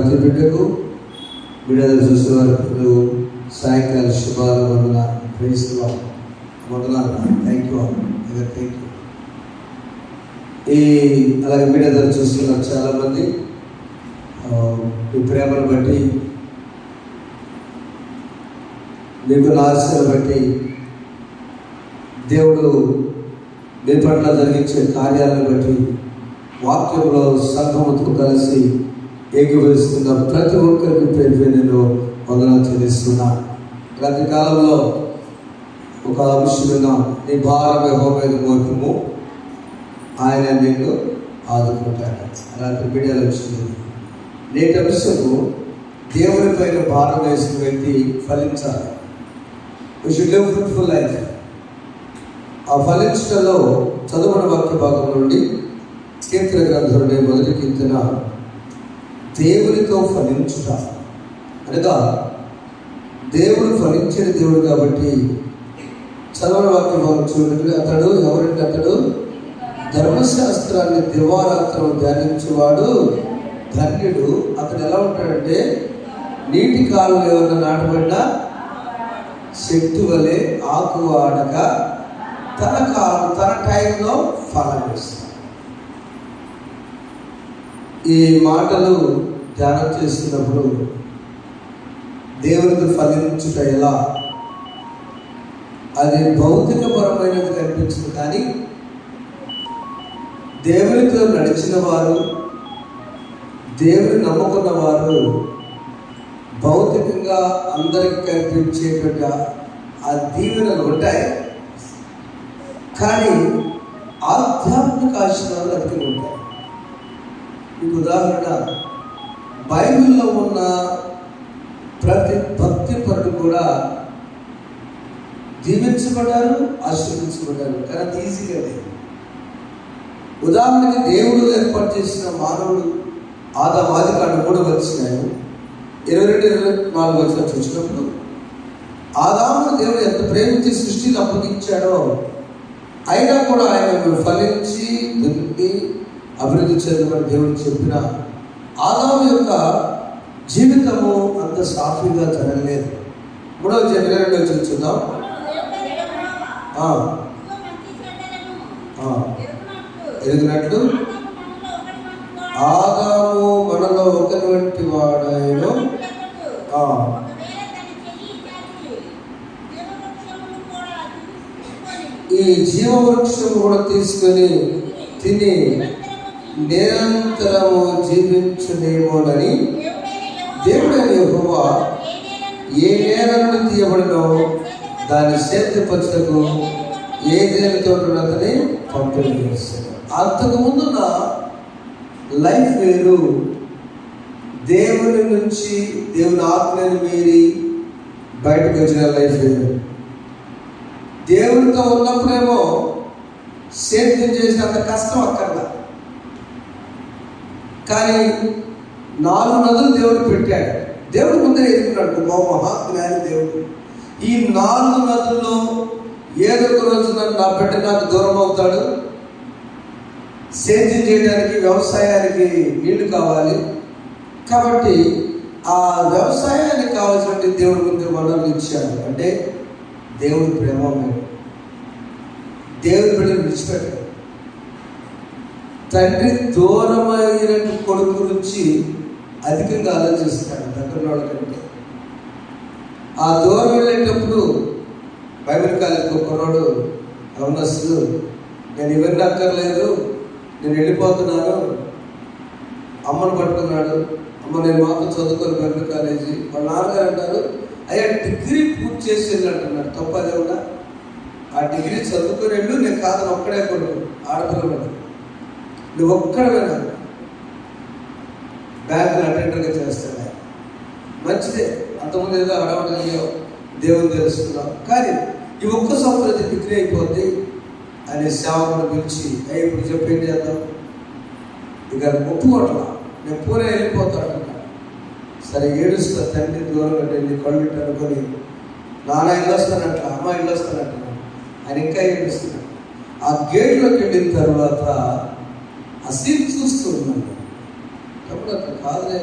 ప్రతి బిడ్డకు బిడ్డలు చూసే వరకు సాయంకాల శుభాలు వందనాలు. Praise the lord. వందనాలు. Thank you. అలాగే బిడ్డలు చూస్తున్నారు చాలామంది. మీ ప్రేమను బట్టి, మీకు ఆశను బట్టి దేవుడు మీ పట్ల జరిగించే కార్యాలను బట్టి వాక్యంలో సంఘముతో కలిసి ఏకీభవిస్తున్న ప్రతి ఒక్కరికి పేరు నేను వందనాలు చెల్లిస్తున్నా. గత కాలంలో ఒక అంశం, నీ భారం యెహోవా మీద మోపము, ఆయన నిన్ను ఆదుకుంటాడు. అలాంటి బిడ్డలు వచ్చింది. నేటి అంశము, దేవుని పైన భారం వేసిన వ్యక్తి ఫలించాలి. We should live fruitful life. ఆ ఫలించడంలో చదువున వాక్య భాగం నుండి కీర్తన గ్రంథంలోని మొదటి కీర్తన, దేవునితో ఫలించుట అనగా దేవుడు ఫలించిన దేవుడు కాబట్టి చదువున వాక్య భాగం చూడండి. అతడు ఎవరంటే, అతడు ధర్మశాస్త్రాన్ని దివారాత్రం ధ్యానించేవాడు ధన్యుడు. అతడు ఎలా ఉంటాడంటే, నీటి కాలువ ఏమన్నా నాటబడ్డా చెట్టు వలె ఆకు వాడక తన కాలం తన టైంలో ఫలం ఇస్తాడు. ఈ మాటలు ధ్యానం చేస్తున్నప్పుడు దేవునికి ఫలించుట ఎలా, అది భౌతికపరమైనది కనిపించదు. కానీ దేవునితో నడిచిన వారు, దేవుని నమ్ముకున్న వారు భౌతికంగా అందరికి కనిపించేటువంటి ఆ దీవెనలు ఉంటాయి. కానీ ఆధ్యాత్మిక ఆశీర్వాదాలు అధికంగా ఉంటాయి. మీకు ఉదాహరణ, బైబిల్లో ఉన్న ప్రతి భక్తి పరుడు కూడా దీవించబడ్డారు, ఆశీర్వదించబడ్డారు. కానీ అది ఈజీగా లేదు. ఉదాహరణకి, దేవుడు ఏర్పాటు చేసిన మానవుడు ఆదాము ఆదికాండం 3వ అధ్యాయం 22-24 చూసినప్పుడు, ఆదామును దేవుడు ఎంత ప్రేమించి సృష్టిని అప్పగించాడో, అయినా కూడా ఆయన ఫలించి దున్ని అభివృద్ధి చెందమని దేవుడు చెప్పిన ఆదాము యొక్క జీవితము అంత సాఫీగా జరగలేదు. 3వ అధ్యాయం 22 చూద్దాం. ఎరిగినట్లు ఆదాము మనలో ఒకరి వంటి వాడాయను. ఈ జీవవృక్షం కూడా తీసుకొని తిని నిరంతరము జీవించలేమోనని దేవుడైన యెహోవా ఏ నేల నుండి తీయబడినో దాన్ని సేద్యపరచుటకు ఏదైనా తోటని పంపిణీ చేస్తాడు. అంతకుముందు నా లైఫ్ వేరు, దేవుని నుంచి దేవుని ఆత్మని మీరి బయటకు వచ్చిన లైఫ్ వేరు. దేవునితో ఉన్నప్పుడేమో సేద్యం చేసినంత కష్టం అక్కర్లా. కానీ 4 నదులు దేవుడు పెట్టాడు. దేవుడు ముందే ఎదుగున్నాడు, మహాజ్ఞాని దేవుడు. ఈ 4 నదుల్లో ఏదో ఒక రోజు నా బిడ్డ నాకు దూరం అవుతాడు. సేద్యం చేయడానికి, వ్యవసాయానికి నీళ్లు కావాలి. కాబట్టి ఆ వ్యవసాయానికి కావాల్సిన దేవుడి ముందు వనరులు ఇచ్చాడు. అంటే దేవుడి ప్రేమ, దేవుడి బిడ్డను విడిచిపెట్టాడు. తండ్రి దూరమైన కొడుకు గురించి అధికంగా ఆలోచిస్తాడు దగ్గర వాళ్ళకంటే. ఆ దూరం వెళ్ళేటప్పుడు బైబిల్ కాలేజీకి ఒక కుర్రాడు, అవునస్తులు, నేను ఇవన్నీ అక్కర్లేదు, నేను వెళ్ళిపోతున్నాను, అమ్మను పట్టుకున్నాడు. అమ్మ నేను మాత్రం చదువుకొని బైబిల్ కాలేజీ. వాళ్ళ నాన్నగారు అంటారు, అయ్యా డిగ్రీ పూర్తి చేసి వెళ్ళంటున్నాడు. తప్పదే కూడా, ఆ డిగ్రీ చదువుకొని వెళ్ళు, నేను కాదని ఒక్కడే కొడుకు, ఆడపిల్లడు, నువ్వు ఒక్కడవేనా బ్యాంకులో అటెండర్గా చేస్తాడు. మంచిదే, అంతకుముందు ఏదో అడవడం దేవుని తెలుసుకున్నావు. కానీ ఈ ఒక్క సంవత్సరం డిగ్రీ అయిపోద్ది అని సేవకుడు పిలిచి, ఇప్పుడు చెప్పి ఏం చేద్దాం, ఇక ఒప్పుకోవట్లా, నేను పూరే వెళ్ళిపోతాడు. సరే ఏడుస్తా, తండ్రి దూరంగా వెళ్ళి కళ్ళు అనుకొని, నాన్న ఇల్లు వస్తానట్ల, అమ్మ ఇల్లు వస్తానంటున్నాను. ఆయన ఇంకా ఏడుస్తున్నాడు. ఆ గేట్లోకి వెళ్ళిన తర్వాత ఆ సీట్ చూస్తూ ఉన్నాను. అప్పుడు అట్లా కాదులే,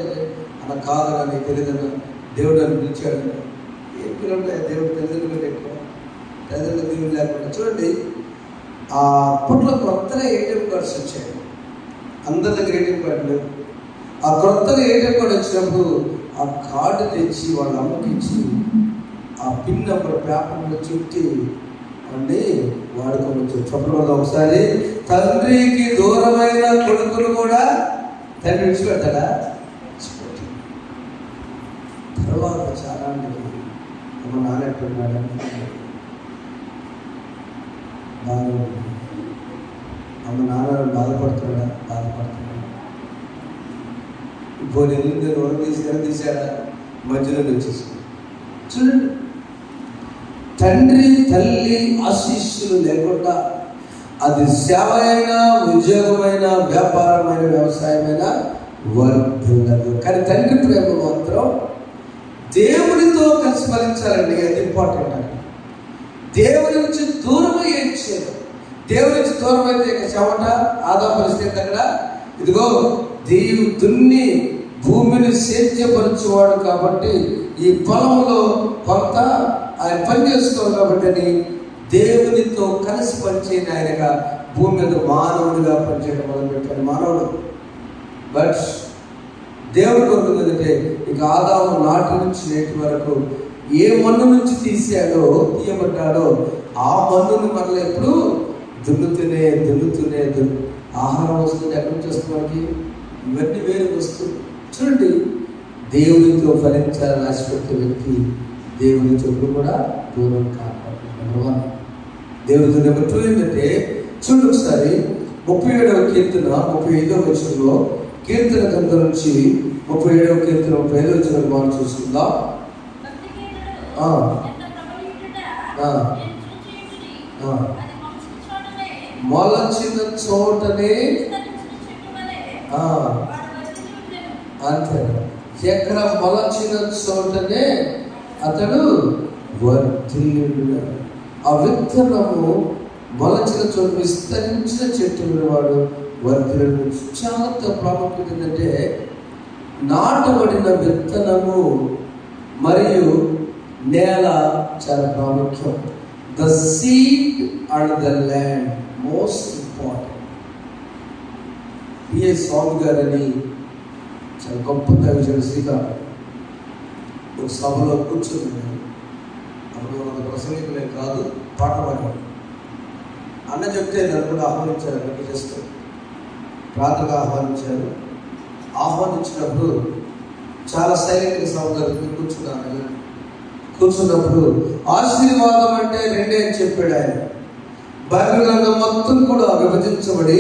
అన్న కాదు అని తెలియదన్న దేవుడు అని పిలిచాడు. ఏం పిల్లలు దేవుడు తల్లిదండ్రులు ఎక్కువ, తల్లిదండ్రులు దేవుడు లేకుండా. చూడండి, అప్పట్లో కొత్తగా ఏటీఎం కార్డ్స్ వచ్చాయి, అందరి దగ్గర ఏటీఎం కార్డు లేవు. ఆ కొత్తగా ఏటీఎం కార్డు వచ్చినప్పుడు ఆ కార్డు తెచ్చి వాళ్ళ అమ్మకి ఇచ్చి ఆ పిన్ నెంబర్ పేపర్లో చుట్టి అండి వాడుకోవచ్చు. చెప్పడం ఒకసారి, తండ్రికి దూరమైన కొడుకులు కూడా తండ్రి విడిచిపెడతాడా? తర్వాత చాలా అమ్మ నాన్నట్టున్నాడు అమ్మ నాన్న బాధపడుతున్నాడా? బాధపడుతున్నాడు. ఇప్పుడు నేను ఎవరు తీసాడా? మధ్యలో వచ్చేసి చూడండి, తండ్రి తల్లి ఆశీస్సులు లేకుండా అది సేవ అయినా, ఉద్యోగమైనా, వ్యాపారమైన, వ్యవసాయమైనా వర్ధిల్లదు. కానీ తండ్రి ప్రేమ మాత్రం దేవునితో కలిసి ఫలించాలండి. అది ఇంపార్టెంట్ అండి. దేవుని నుంచి దూరమై ఏడ్చారు. దేవుని నుంచి దూరం అయితే చెమట ఆదా పరిస్థితి అక్కడ. ఇదిగో దేవుడు దున్ని భూమిని సేద్యపరచువాడు కాబట్టి ఈ పొలంలో కొంత ఆయన పని చేసుకోవాలి కాబట్టి అని దేవునితో కలిసి పనిచేయని ఆయనగా భూమి మీద మానవుడిగా పనిచేయడం మొదలుపెట్టాడు మానవుడు. బట్ దేవుడు కోరుకుందంటే ఇక ఆదాము నాటి నుంచి నేటి వరకు ఏ మన్ను నుంచి తీయబడ్డాడో ఆ మన్నుని మనలో ఎప్పుడు దున్నుతూనే ఆహారం వస్తుంది. ఎక్కడి నుంచి వస్తుంది మనకి? ఇవన్నీ వేరే వస్తుంది. చూడండి, దేవునితో ఫలించాలని ఆశపెట్టే వ్యక్తి దేవుని చెప్పుడు కూడా దూరం కాపాడు. నెంబర్ 1. దేవుడితో నెంబర్ 2 ఏంటంటే, చూడండి ఒకసారి 37వ కీర్తన 35వ వచనంలో, కీర్తన గ్రంథం నుంచి 37వ కీర్తన 35వ వచనం మనం చూసుకుందాం. మొలచిన చోటనే అంతే, ఎక్కడ మొలచిన చోటనే అతడు వర్ధిల్లును. ఆ విత్తనము మొలచిన చోట విస్తరించిన చెట్టు వాడు వర్ధిల్లును. చాలా ప్రాముఖ్యత ఏంటంటే, నాటబడిన విత్తనము మరియు నేల చాలా ప్రాముఖ్యం. The seed and the land most important. BA Swami గారని చాలా గొప్ప దైవజనుడు శ్రీకారం ఒక సభలో కూర్చున్నాడు. అప్పుడు మన ప్రసంగికులే కాదు, పాట పాడాడు. అన్న చెప్తే నన్ను కూడా ఆహ్వానించారు. అక్కడికి జస్ట్ ప్రాతగా ఆహ్వానించారు. ఆహ్వానించినప్పుడు చాలా సైలెంట్గా సభ జరుగుతుంది. కూర్చున్నప్పుడు ఆశీర్వాదం అంటే 2 అని చెప్పాడు ఆయన. బైబిల్ గ్రంథం మొత్తం కూడా విభజించబడి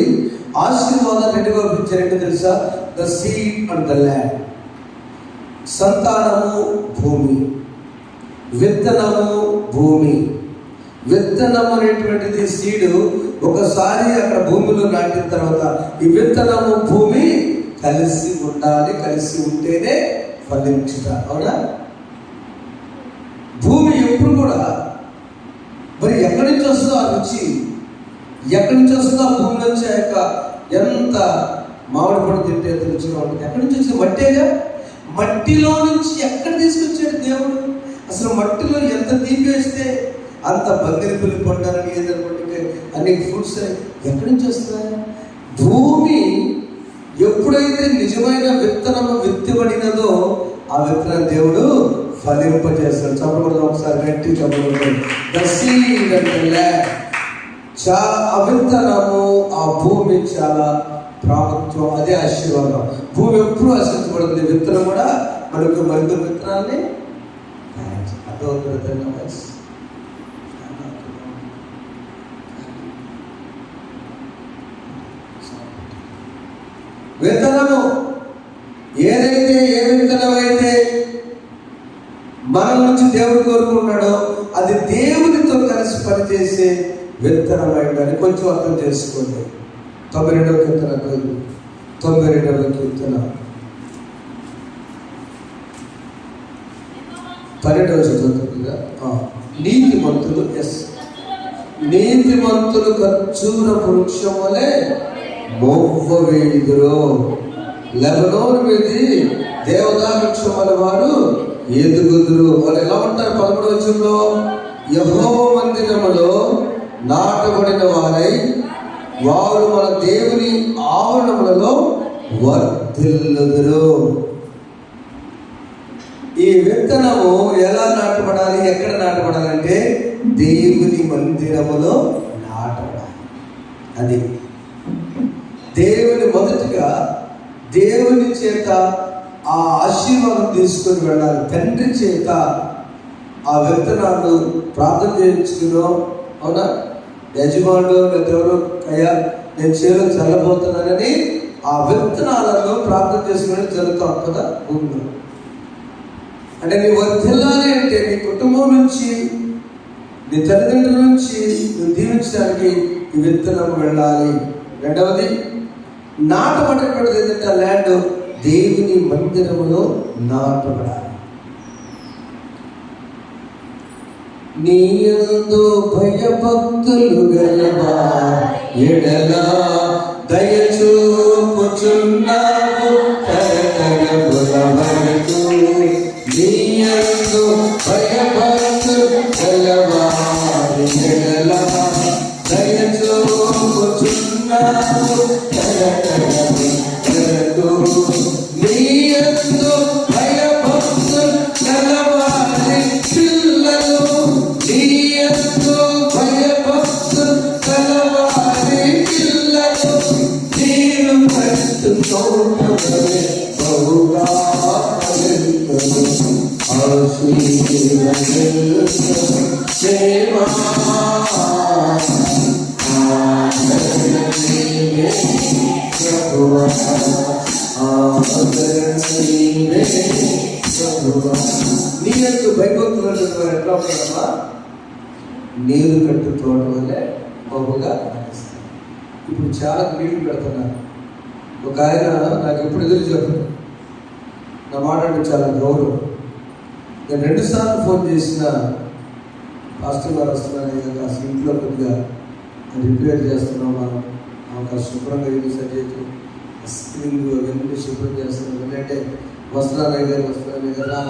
ఆశీర్వాదం 2గా విభజించారు. ఏంటో తెలుసా? The seed and the land. సంతానము భూమి, విత్తనము భూమి. విత్తనము అనేటువంటిది సీడు ఒకసారి అక్కడ భూమిలో నాటిన తర్వాత ఈ విత్తనము భూమి కలిసి ఉండాలి. కలిసి ఉంటేనే ఫలించుట. అవునా? భూమి ఎప్పుడు కూడా మరి ఎక్కడి నుంచి వస్తుందో ఆ రుచి, ఎక్కడి నుంచి వస్తుందో ఆ భూమి నుంచి ఆ యొక్క ఎంత మామిడి పండు తింటే ఎంత రుచిగా ఉంటుంది. ఎక్కడి నుంచి వచ్చింది? మట్టేగా. మట్టిలో నుంచి ఎక్కడ తీసుకొచ్చాడు దేవుడు? అసలు మట్టిలో ఎంత తీపేస్తే అంత బంగారు పండాలని ఏదనుకుంటే అన్ని ఫ్రూట్స్ ఎక్కడి నుంచి వస్తున్నాయి? భూమి ఎప్పుడైతే నిజమైన విత్తనము విత్తబడినదో ఆ విత్తనం దేవుడు ఫలింపజేస్తాడు. చెప్పకూడదు, ఒకసారి గట్టి చెప్పకూడదు. ఆ విత్తనము, ఆ భూమి చాలా ప్రాముఖ్యం. అదే ఆశీర్వాదం. భూమి ఎప్పుడు ఆశించబడుతుంది. విత్తనం కూడా మనకు మరింత విత్తనాన్ని విత్తనము ఏదైతే, ఏ విత్తనం అయితే మన నుంచి దేవుడు కోరుకుంటాడో అది దేవునితో కలిసి పనిచేసే విత్తనమైందని కొంచెం అర్థం చేసుకోండి. 92వ కీర్తన 92వ కీర్తన 12వ చదువుతుందిగా. నీతిమంతులు నీతిమంతులు ఖర్జూర వృక్షం వలె మొవ్వవేయుదురు. లెబనోను మీది దేవతా వృక్షముల వారు ఎదుగుదురు. వాళ్ళు ఎలా ఉంటారు? 11వ వచనంలో, యెహోవా మందిరములో నాటబడిన వారై వారు మన దేవుని ఆవరణములలో వర్ధిల్లుదురు. ఈ విత్తనము ఎలా నాటబడాలి, ఎక్కడ నాటబడాలంటే దేవుని మందిరములో నాటబడాలి. అది దేవుని మొదటిగా దేవుని చేత ఆ ఆశీర్వాదం తీసుకొని వెళ్ళాలి. తండ్రి చేత ఆ విత్తనాలు ప్రార్థన చేయించుకునో, అవునా, యజమానుడు ఎవరు అయ్యా నేను చేలో చల్లబోతున్నానని ఆ విత్తనాలను ప్రార్థన చేసుకుని జరుగుతాం కదా భూమిలో. అంటే నీ వర్ధిల్లాలి అంటే నీ కుటుంబం నుంచి, నీ తల్లిదండ్రుల నుంచి నువ్వు దీవించడానికి ఈ విత్తనం వెళ్ళాలి. రెండవది నాటబడేటువంటిది ఏంటంటే ల్యాండ్ దేవుని మందిరములో నాటబడాలి. నీయందు భయభక్తులు గలవా ఎడల దయచూపుచున్నావు తరతరముల వరకు. నీయందు భయభక్తులు గలవా ఎడల దయచూపుచున్నావు తరతరముల వరకు. నీయందు భయభక్తులు గలవా పిల్లలు, నీయందు భయభక్తులు గలవారి పిల్లలు నీరు కట్టుకోవడమే బహుగా సేవా నీకు భయభక్తులు ఎట్లా ఉంటారమ్మా? నీరు కట్టుకోవడం వల్లే బహుగా నడుస్తాయి. ఇప్పుడు చాలా నీళ్లు పెడుతున్నారు. ఒక ఆయన నాకు ఎప్పుడు ఎదురు చెప్పారు, నా మాట అంటే చాలా గౌరవం. నేను 2 సార్లు ఫోన్ చేసిన, పాస్టర్ గారు వస్తున్నాను, కాస్త ఇంట్లో కొద్దిగా రిపేర్ చేస్తున్నాం, మనం కాస్త శుభ్రంగా ఇల్లు సరిచేయచ్చు, స్క్రీన్లు అవన్నీ శుభ్రం చేస్తున్నాం. ఎందుకంటే వస్త్రాలు గారు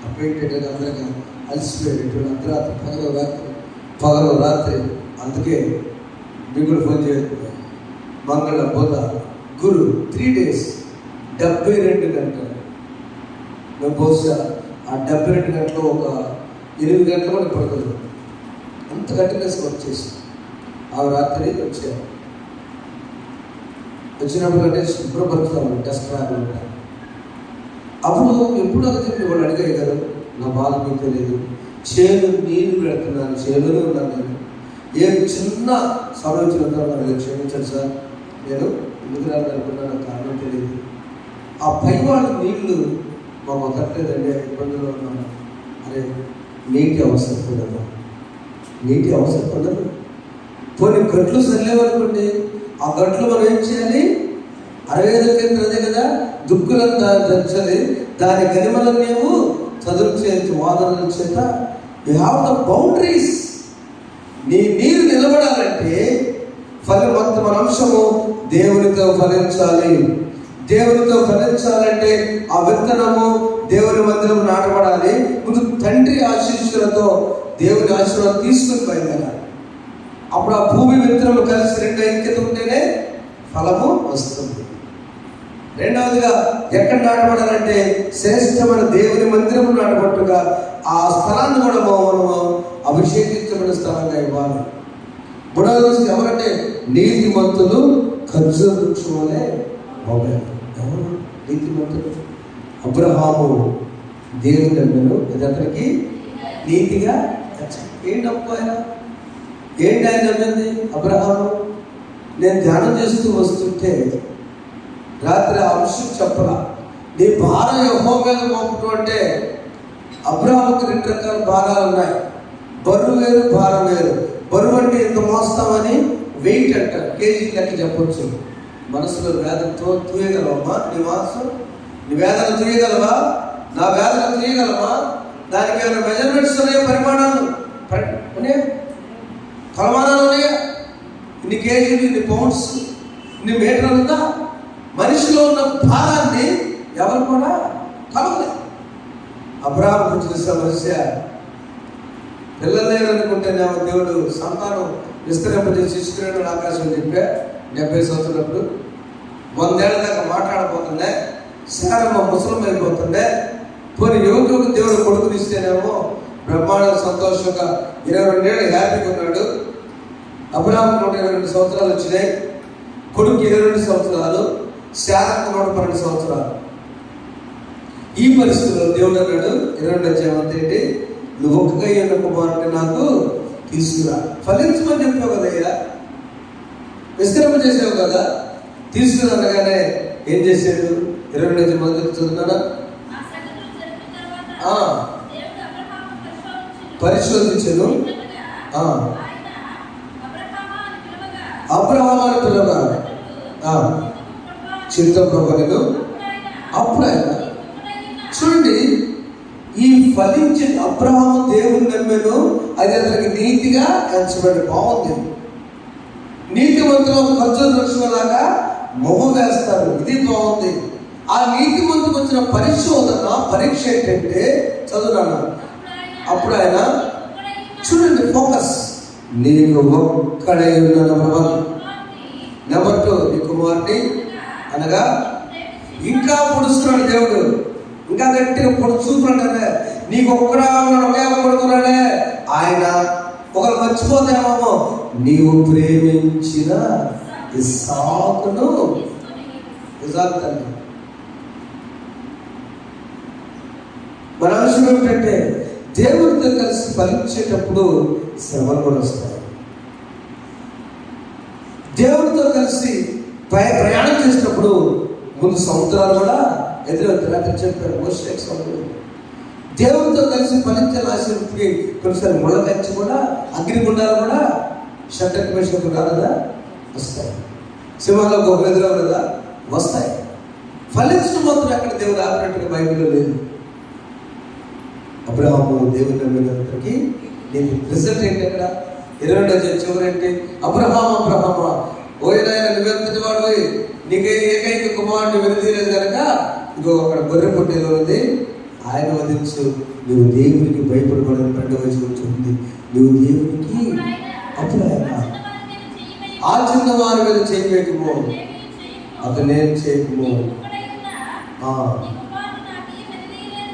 అపెయింటెడ్ అని అందరికీ అలసిపోయేటట్టు అర్ధరాత్రి పగలు రాత్రి. అందుకే మీకు కూడా ఫోన్ చేయలేదు. మంగళ బుధ గురు 3 days 72 గంటలు. మేము బహుశా ఆ 72 గంటలు ఒక 8 గంటలు కూడా పడుతుంది. అంత కంటిన్యూస్ వర్క్ చేసి ఆ రాత్రి వచ్చారు. వచ్చినప్పుడు అంటే శుభ్రపరుస్తాము, డస్ట్ ర్యాప్ ఉంటారు. అప్పుడు ఎప్పుడు అది చెప్పి వాళ్ళు అడిగారు కదా, నా బాధ మీకు తెలియదు, చేను నీళ్ళు పెడుతున్నాను, చేనులో ఉన్నాను నేను, ఏ చిన్న సమస్యలు వాళ్ళు క్షమించాను సార్, నేను ఎందుకు రానుకున్నా నాకు కారణం తెలియదు. ఆ పై వాళ్ళు నీళ్లు మాకు వదలలేదండి, ఇబ్బందులు ఉన్నాను. అరే నీటి అవసరం ఉండదు, నీటి అవసరం ఉండదు. పోనీ గట్లు సరిలేవనుకోండి, ఆ గట్లు మనం ఏం చేయాలి? 65 కేంద్రం అదే కదా, దుక్కులను దంచాలి, దాని గనిమలనేమో చదువు చేయొచ్చు, వాదనల చేత. You have the boundaries. నీ నీరు నిలబడాలంటే మన అంశము దేవునితో ఫలించాలి. దేవునితో ఫలించాలంటే ఆ విత్తనము దేవుని మందిరం నాటబడాలి. ముందు తండ్రి ఆశీస్సులతో దేవుని ఆశీర్వాదం తీసుకుని బయలుదేరాలి. అప్పుడు ఆ భూమి విత్తనము కలిసి 2 ఐక్యత ఉంటేనే ఫలము వస్తుంది. రెండవదిగా ఎక్కడ నాటబడాలంటే శ్రేష్టమైన దేవుని మందిరము నాటబట్టుగా ఆ స్థలాన్ని కూడా మనము అభిషేకించబడిన స్థలంగా ఇవ్వాలి. మూడవది ఎవరంటే నీతిమంతులు ఖర్జూర వృక్షం వలె మొదలు. ఎవరు నీతిమంతులు? అబ్రహాము దేవుని నమ్మను, అతనికి నీతిగా. ఏంటి అబ్బాయి, ఏంటి ఆయన నమ్మింది అబ్రహాము? నేను ధ్యానం చేస్తూ వస్తుంటే రాత్రి ఆ అంశం చెప్పలా, నీ భారం యెహోవా మీద మోపటం అంటే అబ్రహాముకి 2 రకాల భారాలు ఉన్నాయి. బరువు వేరు, భారం వేరు. బరువు అంటే ఇంత మోస్తామని వెయిట్ అంటారు, కేజీ లెక్క చెప్పొచ్చు. మనసులో వేదనతో తూయగలవమ్మా? నీ మనసు, నీ వేదన తూయగలవా? నా వేదన తూయగలవా? దానికి ఏమైనా మెజర్మెంట్స్ ఉన్నాయా? పరిమాణాలు ఉన్నాయా? కొలమానాలు ఉన్నాయా? ఇన్ని కేజీలు, ఇన్ని పౌండ్స్, ఇన్ని మీటర్లు ఉందా? మనిషిలో ఉన్న భారాన్ని ఎవరు కూడా కలవలేదు. అబ్రాహాము వచ్చిన సమస్య పిల్లలు లేరనుకుంటేనేమో దేవుడు సంతానం విస్తరింపజేసి ఇస్తున్నాడు ఆకాశం చెప్పా. 70 సంవత్సరాలప్పుడు 100 ఏళ్ళ దాకా మాట్లాడబోతుండే, శారమ్మ ముసలం అయిపోతుండే. పోనీ యువకులకు దేవుడు కొడుకుని ఇస్తేనేమో బ్రహ్మాండ సంతోషంగా 22 ఏళ్ళు హ్యాపీగా ఉన్నాడు. అబ్రాహాము 122 సంవత్సరాలు వచ్చినాయి, కొడుకు 22 సంవత్సరాలు, శారమ్మ 112 సంవత్సరాలు. ఈ పరిస్థితుల్లో దేవుడు అన్నాడు 22 అధ్యాయం నువ్వు ఒక్కగా ఉన్న కుమారుడిని నాకు తీసుకురా, ఫలించమని చెప్పావు కదయ్యా, విస్తరింప చేసావు కదా, తీసుకురా అనగానే ఏం చేశాడు? 22 మందికి చదువుతాడా? పరిశోధించను. అబ్రహాము అని పిలవగా చిత్తప్రభను. అప్పుడు ఆయన చూడండి, ఈ ఫలించిన అబ్రహాము దేవుని నమ్మెను, అది అతనికి నీతిగా ఎంచబడి. బాగుంది. నీతిమంతులు ఖర్జూర వృక్షంలాగా మొహం వేస్తారు, ఇది బాగుంది. ఆ నీతిమంతుకు వచ్చిన పరిశోధన పరీక్ష ఏంటంటే చదువునా. అప్పుడు ఆయన చూడండి, ఫోకస్, నీకు ఒక్కడై ఉన్న నెంబర్ 2 నీ కుమారుని అనగా ఇంకా పొడుస్తున్నాడు దేవుడు, ఇంకా గట్టిగా చూపున్నాడే. నీకు ఒక్కడా ఉన్నాడు, ఒకే కొడుకున్నాడే. ఆయన ఒకరు మర్చిపోతామేమో, నీవు ప్రేమించిన ఇస్సాకును. ఇస్సాకు తండ్రి. మన అవసరం ఏమిటంటే దేవుడితో కలిసి ఫలించేటప్పుడు శ్రమలు కూడా వస్తాయి. దేవుడితో కలిసి ప్రయాణం చేసేటప్పుడు ముందు సముద్రాలు కూడా ఎదురవుతారు. అతను చెప్పారు మోషే సముద్రం. దేవుడితో కలిసి ఫలించాలి ఆశీర్వదికి కొన్నిసారి ముళ్ళకంచి కూడా, అగ్నిగుండాలు కూడా షట్టకి వేసినప్పుడు రాలేదా? వస్తాయి. సింహాల గొప్పలు ఎదురవు కదా? వస్తాయి. ఫలించడం మాత్రం ఎక్కడ దేవుడు ఆపినట్టుగా బైబిల్లో లేదు. అబ్రహాము దేవుని నమ్మినంతకి నీకు రిజల్ట్ ఏంటి? అక్కడ 22 చివరేంటి? అబ్రహాము ఓయినాయన నువ్వెంతటి వాడు, నీకే ఏకైక కుమారుడు వెనుదీయలేదు కనుక ఇగో అక్కడ గొర్రె పొట్టేలో ఉంది, ఆయన వదిలించు. నువ్వు దేవునికి భయపడబడని 2వ వచనం. నువ్వు దేవునికి అప్పుడు ఆయన ఆ చిన్నవారి మీద చేయవేయకము, అతనేం చేయకము,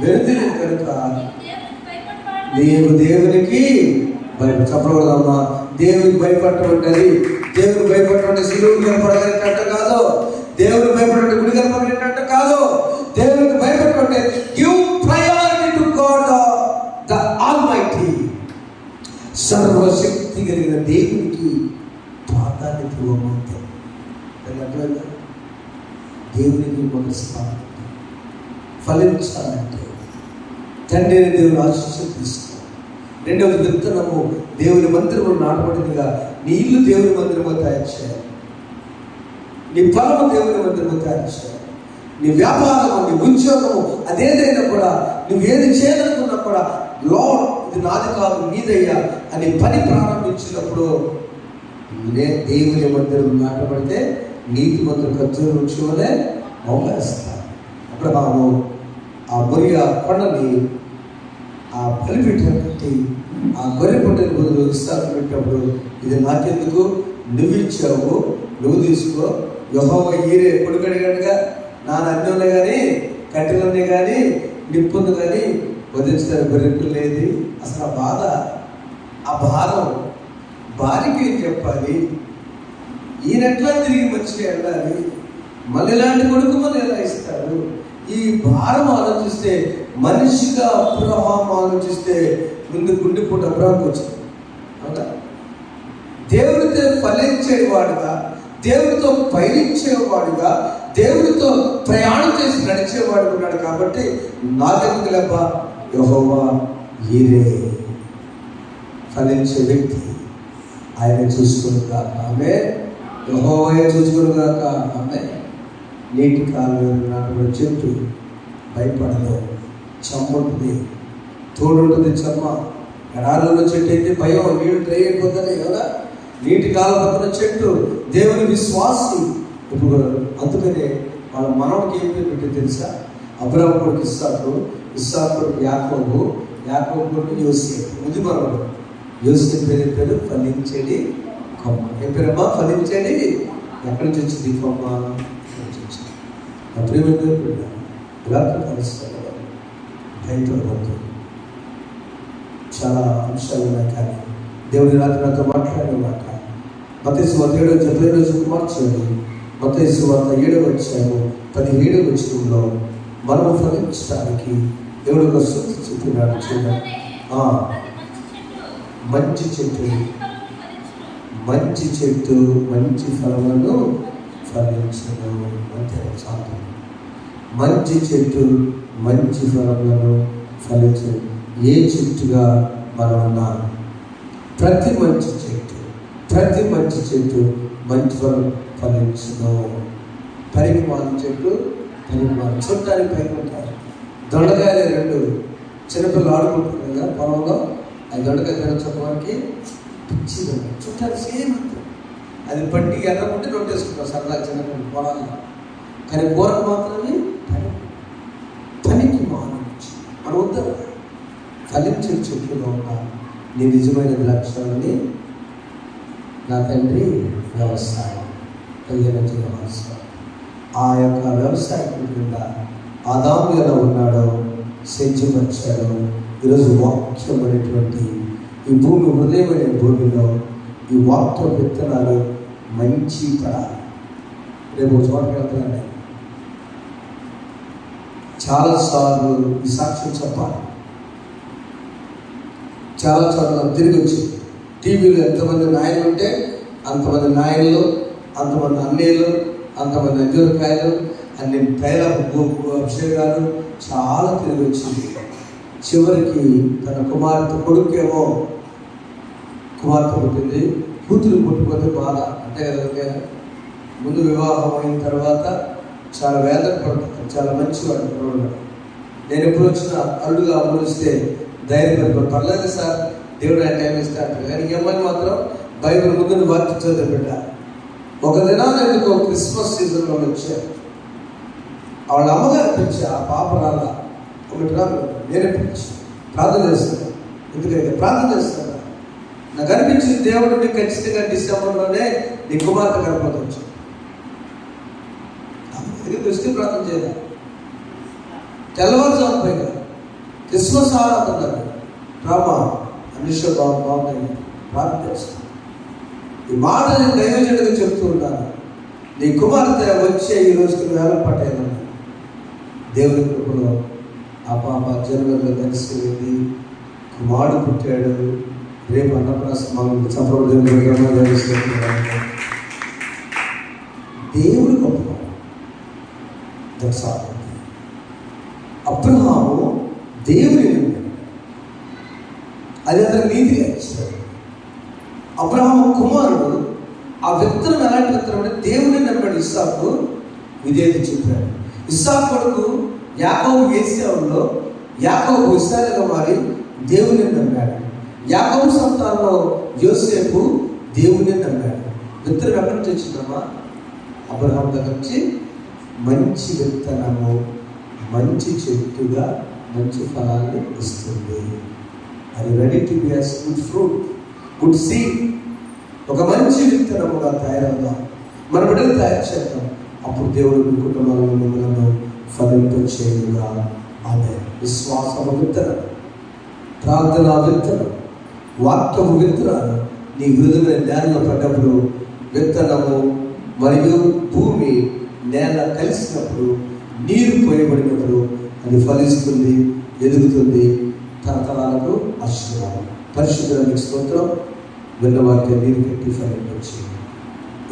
వెనుదీయలేదు కనుక నీవు దేవునికి చెప్పకూడదమ్మా. దేవునికి భయపడటం ఉంటుంది. దేవునికి భయపడటం శిలువు కనపడగలిగినట్టు కాదు. దేవునికి భయపడే గుడి కనపడగలిగినట్టు కాదు. దేవునికి భయపడే give priority to God the almighty. సర్వశక్తి కలిగిన దేవునికి ప్రాధాన్యత ఇవ్వమంటే దేవునికి ఒక స్థానం. ఫలించాలంటే తండ్రిని దేవుని ఆశీస్సులు తీసుకో. 2వ విత్తనము దేవుని మందిరము నాటబడినగా నీ ఇల్లు దేవుని మందిరము తయారు చేయాలి. నీ పొలము దేవుని మందిరము తయారు చేయాలి. నీ వ్యాపారము, నీ ఉద్యోగము, అదేదైనా కూడా నువ్వు ఏది చేయాలనుకున్నా కూడా లార్డ్ ఇది నాది కాదు నీదయ్యా అని పని ప్రారంభించినప్పుడు దేవుని మందిరం నాటబడితే నీతి మందిరం ఖర్జూర వృక్షంలోనే మోగేస్తారు. అబ్రహాము ఆ మొరియా కొండని ఆ బలిపీఠం కట్టి ఆ గొర్రె పొట్టని బదులు ఇస్సాకు పెట్టినప్పుడు ఇది నాకెందుకు, నువ్వు ఇచ్చావు, నువ్వు తీసుకో. యెహోవా ఈరే కొడుకడిగాడుగా, నా అన్యులే కానీ కట్టెలన్నీ కానీ నిప్పుంది కానీ వదిలించడానికి గొర్రెలు లేదు. అసలు ఆ బాధ, ఆ భారం భార్యకి ఏం చెప్పాలి? ఈయనెట్లా తిరిగి మంచిగా వెళ్ళాలి? మళ్ళీ ఇలాంటి కొడుకు మళ్ళీ ఎలా ఇస్తారు? ఈ భారం ఆలోచిస్తే, మనిషిగా అబ్రహాము ఆలోచిస్తే ముందు గుండెపోటు అబ్రహాంకి వచ్చింది. అవునా? దేవుడితో ఫలించేవాడుగా, దేవుడితో పయనించేవాడుగా, దేవుడితో ప్రయాణం చేసి నడిచేవాడు ఉన్నాడు. కాబట్టి నాకెందుకు లేప, యెహోవా ఈరే ఫలించే వ్యక్తి, ఆయన చూసుకుని కాక ఆమె, యెహోవాయే చూసుకుని కాక ఆమె. నీటి కాలువ నాటబడి చెట్టు భయపడదు, చెమ్మ ఉంటుంది, తోడుంటుంది చెమ్మ. ఎడారులో చెట్టు అయితే భయం, నీళ్ళు ట్రై అయిపోతుంది కదా. నీటి కాలువ పక్కన చెట్టు దేవుని విశ్వాసి, ఇప్పుడు అందుకనే వాళ్ళ మనవడికి ఏం పేరు పెట్టే తెలుసా? అబ్రాహాము కొడుకు ఇస్సాకు, ఇస్సాకు కొడుకు యాకోబు, యాకోబు కొడుకు యోసేపు, ముది మనవడు. యోసేపు పేరు ఫలించేది కొమ్మ. ఏం పేరమ్మా? ఫలించేది. ఎక్కడి నుంచి వచ్చింది కొమ్మ? ప్రేమ పేరు పెట్టాను. ఇలాంటి కలుస్తాను రైతుల వద్దు. చాలా అంశాలు ఉన్నాయి, కానీ దేవుడి రాత్రి నాతో మాట్లాడే మాట మత్తయి సువార్త 7వ రోజు మార్చండి. మత్తయి సువార్త 7వ అధ్యాయము 17వ వచనంలో మనము ఫలించడానికి దేవుడు ఒక సూక్తి చెప్పినాడు. చూడండి, మంచి చెట్టు మంచి ఫలములను ఫలించను. అంతే చాలు. మంచి చెట్టు మంచి ఫలములను ఫలించను. ఏ చెట్టుగా మనం ఉన్నాం? ప్రతి మంచి చెట్టు మంచి ఫలం ఫలించను. పనికి మాలిన చెట్టు చూడటానికి పైకి ఉంటారు. దొండకాయలు 2 చిన్నపిల్లలు ఆడుకుంటారు కదా పొలంలో. అది దొండకాయ తినడానికి పిచ్చి చుట్టాలు సేమ్ అంతే. అది పట్టి ఎర్రకుంటే నోటేసుకుంటాం సరదా చిన్నపిల్లలు పొలాల్లో. కానీ కూరకు మాత్రమే పనికి మాలిన మన ఉద్దరు ఫలించే చెట్లుగా ఉన్నారు. నీ నిజమైన ద్రాక్షాలని నా తండ్రి వ్యవసాయం 15వ వ్యవసాయం. ఆ యొక్క వ్యవసాయం కింద ఆదాము ఎలా ఉన్నాడో సిద్ధపరిచాడో ఈరోజు వాక్యం అనేటువంటి ఈ భూమి, హృదయమైన భూమిలో ఈ వాక్య విత్తనాలు మంచి పడాలి. రేపు చోటకి వెళ్తానండి. చాలాసార్లు ఈ సాక్ష్యం చెప్పాలి. చాలా చోట్ల తిరిగి వచ్చింది. టీవీలో ఎంతమంది నాయకులు ఉంటే అంతమంది నాయకులు, అంతమంది అన్నయ్యలు, అంతమంది అంజూరకాయలు, అన్ని తైల అభిషేకాలు చాలా తిరిగి వచ్చింది. చివరికి తన కొడుకేమో కుమార్తె పుట్టింది. కూతురు పుట్టిపోతే బాధ అంతే కదా. ముందు వివాహం అయిన తర్వాత చాలా వేదన పడుతుంది. చాలా మంచివాడు పిల్లవాడు. నేను ఎప్పుడు వచ్చినా అల్లుడుగా అమలుస్తే ధైర్యం పర్లేదు సార్, దేవుడు ఆ టైం ఇస్తా అంటారు. కానీ ఏమని మాత్రం బైబిల్ ముందు వాక్యం చదివి బిడ్డ. ఒక దినాన్ని ఎందుకో క్రిస్మస్ సీజన్లో వచ్చారు. వాళ్ళ అమ్మగారు పిలిచి ఆ పాప రాలా, ఒకటి రాదు, నేనే పిలిచి ప్రార్థన చేస్తాను. ఎందుకంటే ప్రార్థన చేస్తాను. నాకు అనిపించింది దేవుడిని ఖచ్చితంగా డిసెంబర్లోనే నీ కుమార్తె గర్భవతి వచ్చింది. దృష్టి ప్రార్థన చేయాలి. తెల్లవారుజాము పైగా క్రిస్మస్ ఆరాధన రామా అనిష బాబు ప్రార్థన చేస్తాను. ఈ మాట నేను దైవజనుడిగా చెప్తూ ఉన్నాను. నీ కుమార్తె వచ్చే ఈ రోజుకి వేల పట్టేదని దేవుడి కృపలో ఆ పాప జనవరిలో కలిసి కుమారుడు పుట్టాడు. రేపు అన్నప్రాసం చంద్రబాబు దేవుడు గొప్ప. అబ్రహాము దేవుని అది అతను నీతిగా ఇచ్చాడు. అబ్రహాము కుమారుడు ఆ విత్తనం ఎలాంటి విత్తనం అంటే దేవుని నమ్మాడు. ఇస్సాకు విధేయత చెప్పాడు. ఇస్సాకు కొడుకు యాకోబు ఏశావులో, యాకోబు ఇశ్రాయేలుగా మారి దేవుని నమ్మాడు. యాకోబు సంతానంలో యోసేపు దేవుని నమ్మాడు. విత్తనం ఎక్కడి నుంచి వచ్చిందమ్మా? అబ్రహాము దగ్గర నుంచి. మంచి విత్తనము మంచి చెట్టుగా మంచి ఫలాన్ని ఇస్తుంది. అది ready to be as good fruit, good seed. ఒక మంచి విత్తనముగా తయారవుదాం. మన బిడ్డలు తయారు చేద్దాం. అప్పుడు దేవుడు మీ కుటుంబాలను మిమ్మల్ని ఫలింపచేయుగా. ఆమె విశ్వాసము విత్తనం, ప్రార్థన విత్తనం, వాక్యము విత్తనాలు నీ హృదయమైన నేలలో పడ్డప్పుడు విత్తనము మరియు భూమి నేల కలిసినప్పుడు, నీరు పోయబడినప్పుడు అది ఫలిస్తుంది, ఎదుగుతుంది. తరతరాలకు ఆశీర్వాదం. పరిశుద్ధులకు స్తోత్రం. విన్నవారికి నీరు పెట్టి ఫలించి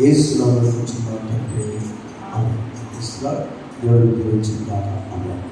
యేసు నామములో కూర్చున్నాం తండ్రి. ఆమేన్. దేవుడు దీవించుగాక. ఆమేన్.